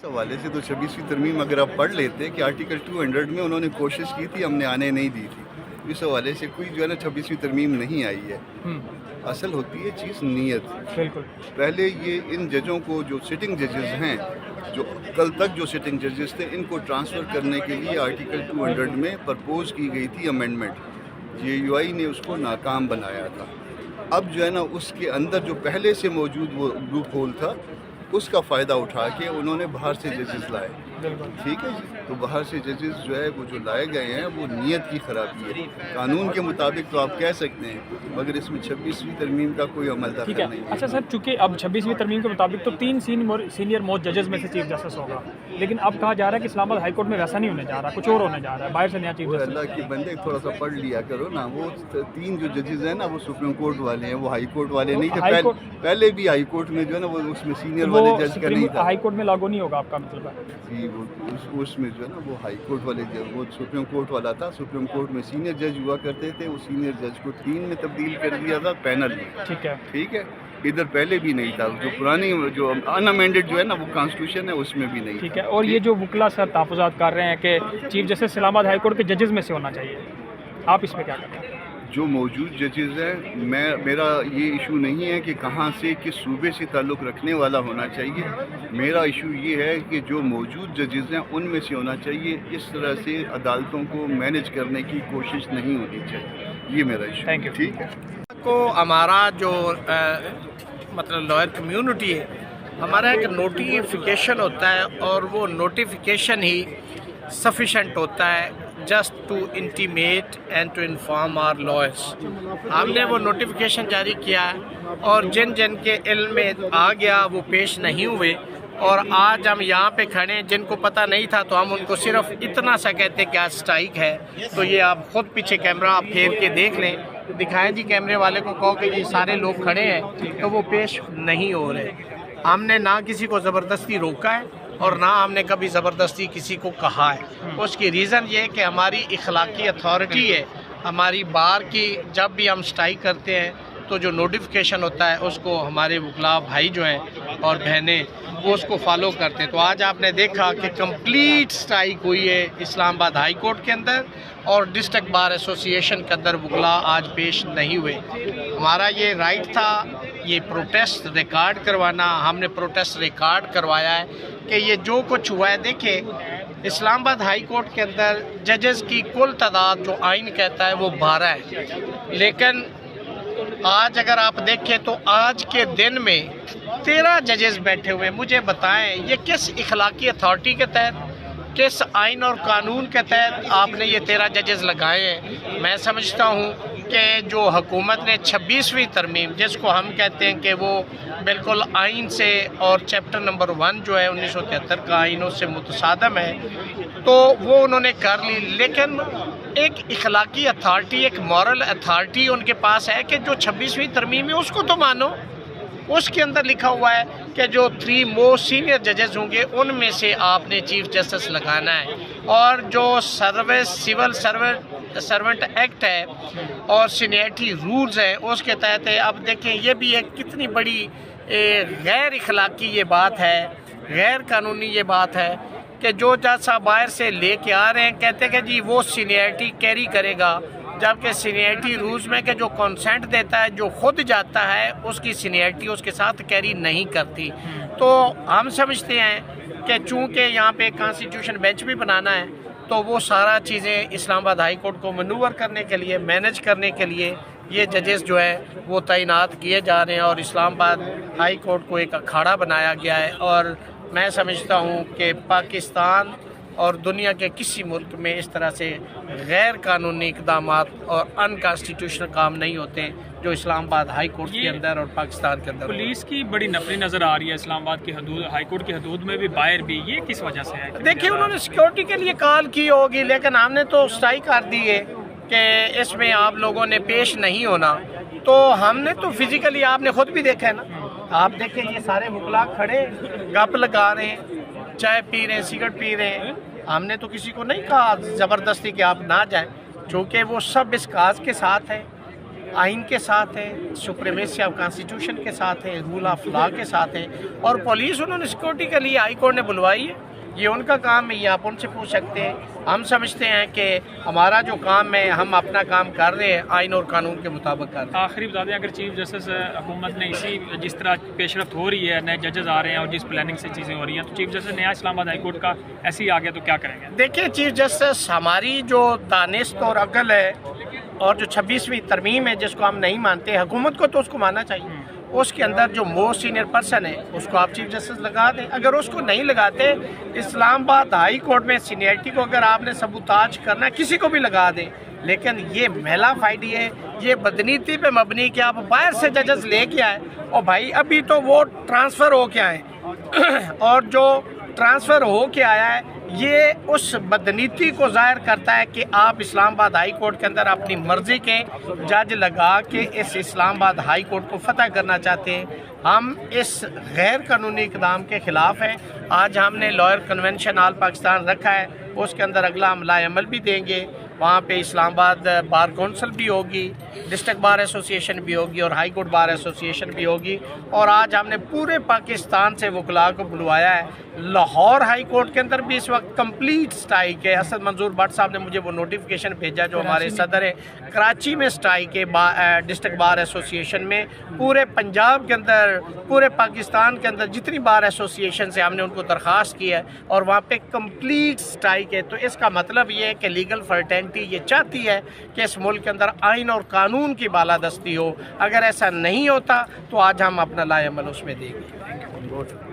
اس حوالے سے تو 26ویں ترمیم اگر آپ پڑھ لیتے کہ آرٹیکل 200 میں انہوں نے کوشش کی تھی، ہم نے آنے نہیں دی تھی. اس حوالے سے کوئی جو ہے نا 26ویں ترمیم نہیں آئی ہے. اصل ہوتی ہے چیز نیت. بالکل. پہلے یہ ان ججوں کو جو سٹنگ ججز ہیں، جو کل تک جو سٹنگ ججز تھے، ان کو ٹرانسفر کرنے کے لیے آرٹیکل 200 میں پرپوز کی گئی تھی امینڈمنٹ. JUI نے اس کو ناکام بنایا تھا. اب جو ہے نا اس کے اندر جو پہلے سے موجود وہ لوپ ہول تھا، اس کا فائدہ اٹھا کے انہوں نے باہر سے ججز لائے. ٹھیک ہے جی. تو باہر سے ججز جو ہے وہ جو لائے گئے ہیں وہ نیت کی خرابی ہے. قانون کے مطابق تو آپ کہہ سکتے ہیں، مگر اس میں 26ویں ترمیم کا کوئی عمل دخل نہیں ہے. اچھا سر، چونکہ اب 26ویں ترمیم کے مطابق تو 3 سینئر موسٹ ججز میں سے چیف جسٹس ہوگا، لیکن اب کہا جا رہا ہے کہ اسلام آباد ہائی کورٹ میں ویسا نہیں ہونے جا رہا، کچھ اور ہونے جا رہا ہے، باہر سے نیا چیف جسٹس. اللہ کے بندے تھوڑا سا پڑھ لیا کرو نا. وہ 3 جو ججز ہیں نا وہ سپریم کورٹ والے ہیں، وہ ہائی کورٹ والے نہیں تھے. پہلے بھی ہائی کورٹ میں جو ہے نا وہ اس میں سینئر والے جج کا نہیں تھا. ہائی کورٹ میں لاگو نہیں ہوگا آپ کا مطلب ہے جی. اس میں جو ہے نا وہ ہائی کورٹ والے وہ سپریم کورٹ والا تھا. سپریم کورٹ میں سینئر جج ہوا کرتے تھے، وہ سینئر جج کو 3 میں تبدیل کر دیا تھا پینل میں. ٹھیک ہے. ادھر پہلے بھی نہیں تھا. جو پرانی جو ان امینڈڈ جو ہے نا وہ کانسٹیٹیوشن ہے اس میں بھی نہیں. ٹھیک ہے. اور یہ جو وکلا سر تحفظات کر رہے ہیں کہ چیف جسٹس اسلام آباد ہائی کورٹ کے ججز میں سے ہونا چاہیے، آپ اس میں کیا کہتے ہیں؟ جو موجود ججز ہیں، میرا یہ ایشو نہیں ہے کہ کہاں سے کس صوبے سے تعلق رکھنے والا ہونا چاہیے. میرا ایشو یہ ہے کہ جو موجود ججز ہیں ان میں سے ہونا چاہیے. اس طرح سے عدالتوں کو مینج کرنے کی کوشش نہیں ہونی چاہیے. یہ میرا ایشو. Thank you. ٹھیک ہے. کو ہمارا جو مطلب لائر کمیونٹی ہے، ہمارا ایک نوٹیفیکیشن ہوتا ہے، اور وہ نوٹیفیکیشن ہی سفیشینٹ ہوتا ہے just to intimate and to inform our lawyers. ہم نے وہ نوٹیفیکیشن جاری کیا ہے، اور جن کے علم میں آ گیا وہ پیش نہیں ہوئے، اور آج ہم یہاں پہ کھڑے ہیں. جن کو پتہ نہیں تھا تو ہم ان کو صرف اتنا سا کہتے کہ آج اسٹرائک ہے. تو یہ آپ خود پیچھے کیمرہ آپ پھیر کے دیکھ لیں، دکھائیں جی کیمرے والے کو، کہو کہ یہ سارے لوگ کھڑے ہیں تو وہ پیش نہیں ہو رہے. ہم نے نہ کسی کو زبردستی روکا ہے، اور نہ ہم نے کبھی زبردستی کسی کو کہا ہے. اس کی ریزن یہ ہے کہ ہماری اخلاقی اتھارٹی ہے ہماری بار کی. جب بھی ہم اسٹرائک کرتے ہیں تو جو نوٹیفیکیشن ہوتا ہے اس کو ہمارے وکلاء بھائی جو ہیں اور بہنیں وہ اس کو فالو کرتے ہیں. تو آج آپ نے دیکھا کہ کمپلیٹ اسٹرائک ہوئی ہے اسلام آباد ہائی کورٹ کے اندر، اور ڈسٹرکٹ بار ایسوسی ایشن کے اندر وکلاء آج پیش نہیں ہوئے. ہمارا یہ رائٹ تھا یہ پروٹیسٹ ریکارڈ کروانا. ہم نے پروٹیسٹ ریکارڈ کروایا ہے کہ یہ جو کچھ ہوا ہے. دیکھیں، اسلام آباد ہائی کورٹ کے اندر ججز کی کل تعداد جو آئین کہتا ہے وہ 12 ہے، لیکن آج اگر آپ دیکھیں تو آج کے دن میں 13 ججز بیٹھے ہوئے. مجھے بتائیں یہ کس اخلاقی اتھارٹی کے تحت، کس آئین اور قانون کے تحت آپ نے یہ 13 ججز لگائے ہیں؟ میں سمجھتا ہوں کہ جو حکومت نے 26ویں ترمیم، جس کو ہم کہتے ہیں کہ وہ بالکل آئین سے اور چیپٹر نمبر 1 جو ہے 1973 کا آئین اس سے متصادم ہے، تو وہ انہوں نے کر لی. لیکن ایک اخلاقی اتھارٹی، ایک مورل اتھارٹی ان کے پاس ہے کہ جو 26ویں ترمیم ہے اس کو تو مانو. اس کے اندر لکھا ہوا ہے کہ جو 3 موسٹ سینئر ججز ہوں گے ان میں سے آپ نے چیف جسٹس لگانا ہے. اور جو سول سرونٹ ایکٹ ہے اور سینیئرٹی رولز ہیں اس کے تحت ہے. اب دیکھیں یہ بھی ایک کتنی بڑی غیر اخلاقی یہ بات ہے، غیر قانونی یہ بات ہے کہ جو جج صاحب باہر سے لے کے آ رہے ہیں کہتے ہیں کہ جی وہ سینیئرٹی کیری کرے گا، جبکہ سینیئرٹی رولز میں کہ جو کنسنٹ دیتا ہے، جو خود جاتا ہے، اس کی سینیئرٹی اس کے ساتھ کیری نہیں کرتی. تو ہم سمجھتے ہیں کہ چونکہ یہاں پہ کانسٹیٹیوشن بینچ بھی بنانا ہے تو وہ سارا چیزیں اسلام آباد ہائی کورٹ کو منور کرنے کے لیے، مینج کرنے کے لیے یہ ججز جو ہے وہ تعینات کیے جا رہے ہیں، اور اسلام آباد ہائی کورٹ کو ایک اکھاڑا بنایا گیا ہے. اور میں سمجھتا ہوں کہ پاکستان اور دنیا کے کسی ملک میں اس طرح سے غیر قانونی اقدامات اور ان کانسٹیٹیوشنل کام نہیں ہوتے جو اسلام آباد ہائی کورٹ کے اندر اور پاکستان کے اندر. پولیس کی بڑی نفری نظر آ رہی ہے اسلام آباد کی حدود، ہائی کورٹ کی حدود میں بھی، باہر بھی. یہ کس وجہ سے ہے؟ دیکھیے انہوں نے سیکورٹی کے لیے کال کی ہوگی، لیکن ہم نے تو اسٹرائک کر دی ہے کہ اس میں آپ لوگوں نے پیش نہیں ہونا. تو ہم نے تو فزیکلی آپ نے خود بھی دیکھا ہے نا، آپ دیکھیں یہ سارے وکلاء کھڑے گپ لگا رہے ہیں، چائے پی رہے ہیں، سگریٹ پی رہے ہیں. ہم نے تو کسی کو نہیں کہا زبردستی کہ آپ نہ جائیں، چونکہ وہ سب اس کاز کے ساتھ ہیں آئین کے ساتھ ہے، سپریمیسی آف کانسٹیٹیوشن کے ساتھ ہے، رول آف لا کے ساتھ ہے، اور پولیس انہوں نے سیکورٹی کے لیے ہائی کورٹ نے بلوائی ہے، یہ ان کا کام ہے، یہ آپ ان سے پوچھ سکتے ہیں۔ ہم سمجھتے ہیں کہ ہمارا جو کام ہے ہم اپنا کام کر رہے ہیں، آئین اور قانون کے مطابق کر رہے ہیں۔ آخری بتا دیں، اگر چیف جسٹس حکومت نے اسی جس طرح پیش رفت ہو رہی ہے، نئے ججز آ رہے ہیں اور جس پلاننگ سے چیزیں ہو رہی ہیں، تو چیف جسٹس نیا اسلام آباد ہائی کورٹ کا ایسے ہی آگے تو کیا کریں گے؟ دیکھیں چیف جسٹس ہماری جو دانست اور عقل ہے اور جو 26ویں ترمیم ہے جس کو ہم نہیں مانتے، حکومت کو تو اس کو ماننا چاہیے، اس کے اندر جو موسٹ سینئر پرسن ہے اس کو آپ چیف جسٹس لگا دیں۔ اگر اس کو نہیں لگاتے، اسلام آباد ہائی کورٹ میں سینئرٹی کو اگر آپ نے سبوتاج کرنا ہے کسی کو بھی لگا دیں، لیکن یہ میلا فائڈی ہے، یہ بدنیتی پہ مبنی کہ آپ باہر سے ججز لے کے آئے، اور بھائی ابھی تو وہ ٹرانسفر ہو کے آئے اور جو ٹرانسفر ہو کے آیا ہے یہ اس بدنیتی کو ظاہر کرتا ہے کہ آپ اسلام آباد ہائی کورٹ کے اندر اپنی مرضی کے جج لگا کے اس اسلام آباد ہائی کورٹ کو فتح کرنا چاہتے ہیں۔ ہم اس غیر قانونی اقدام کے خلاف ہیں۔ آج ہم نے لائر کنونشن آل پاکستان رکھا ہے، اس کے اندر اگلا ہم لائے عمل بھی دیں گے، وہاں پہ اسلام آباد بار کونسل بھی ہوگی، ڈسٹرکٹ بار ایسوسیشن بھی ہوگی اور ہائی کورٹ بار ایسوسیشن بھی ہوگی، اور آج ہم نے پورے پاکستان سے وکلاء کو بلوایا ہے۔ لاہور ہائی کورٹ کے اندر بھی اس وقت کمپلیٹ سٹرائک ہے۔ اسد منظور بٹ صاحب نے مجھے وہ نوٹیفیکیشن بھیجا جو ہمارے صدر ہیں، کراچی میں سٹرائک ہے ڈسٹرکٹ بار ایسوسیشن میں، پورے پنجاب کے اندر، پورے پاکستان کے اندر جتنی بار ایسوسیشن سے ہم نے ان کو درخواست کی ہے اور وہاں پہ کمپلیٹ سٹرائک ہے۔ تو اس کا مطلب یہ ہے کہ لیگل فرٹینٹی یہ چاہتی ہے کہ اس ملک کے اندر آئین اور قانون کی بالادستی ہو۔ اگر ایسا نہیں ہوتا تو آج ہم اپنا لائے عمل اس میں دیں گے۔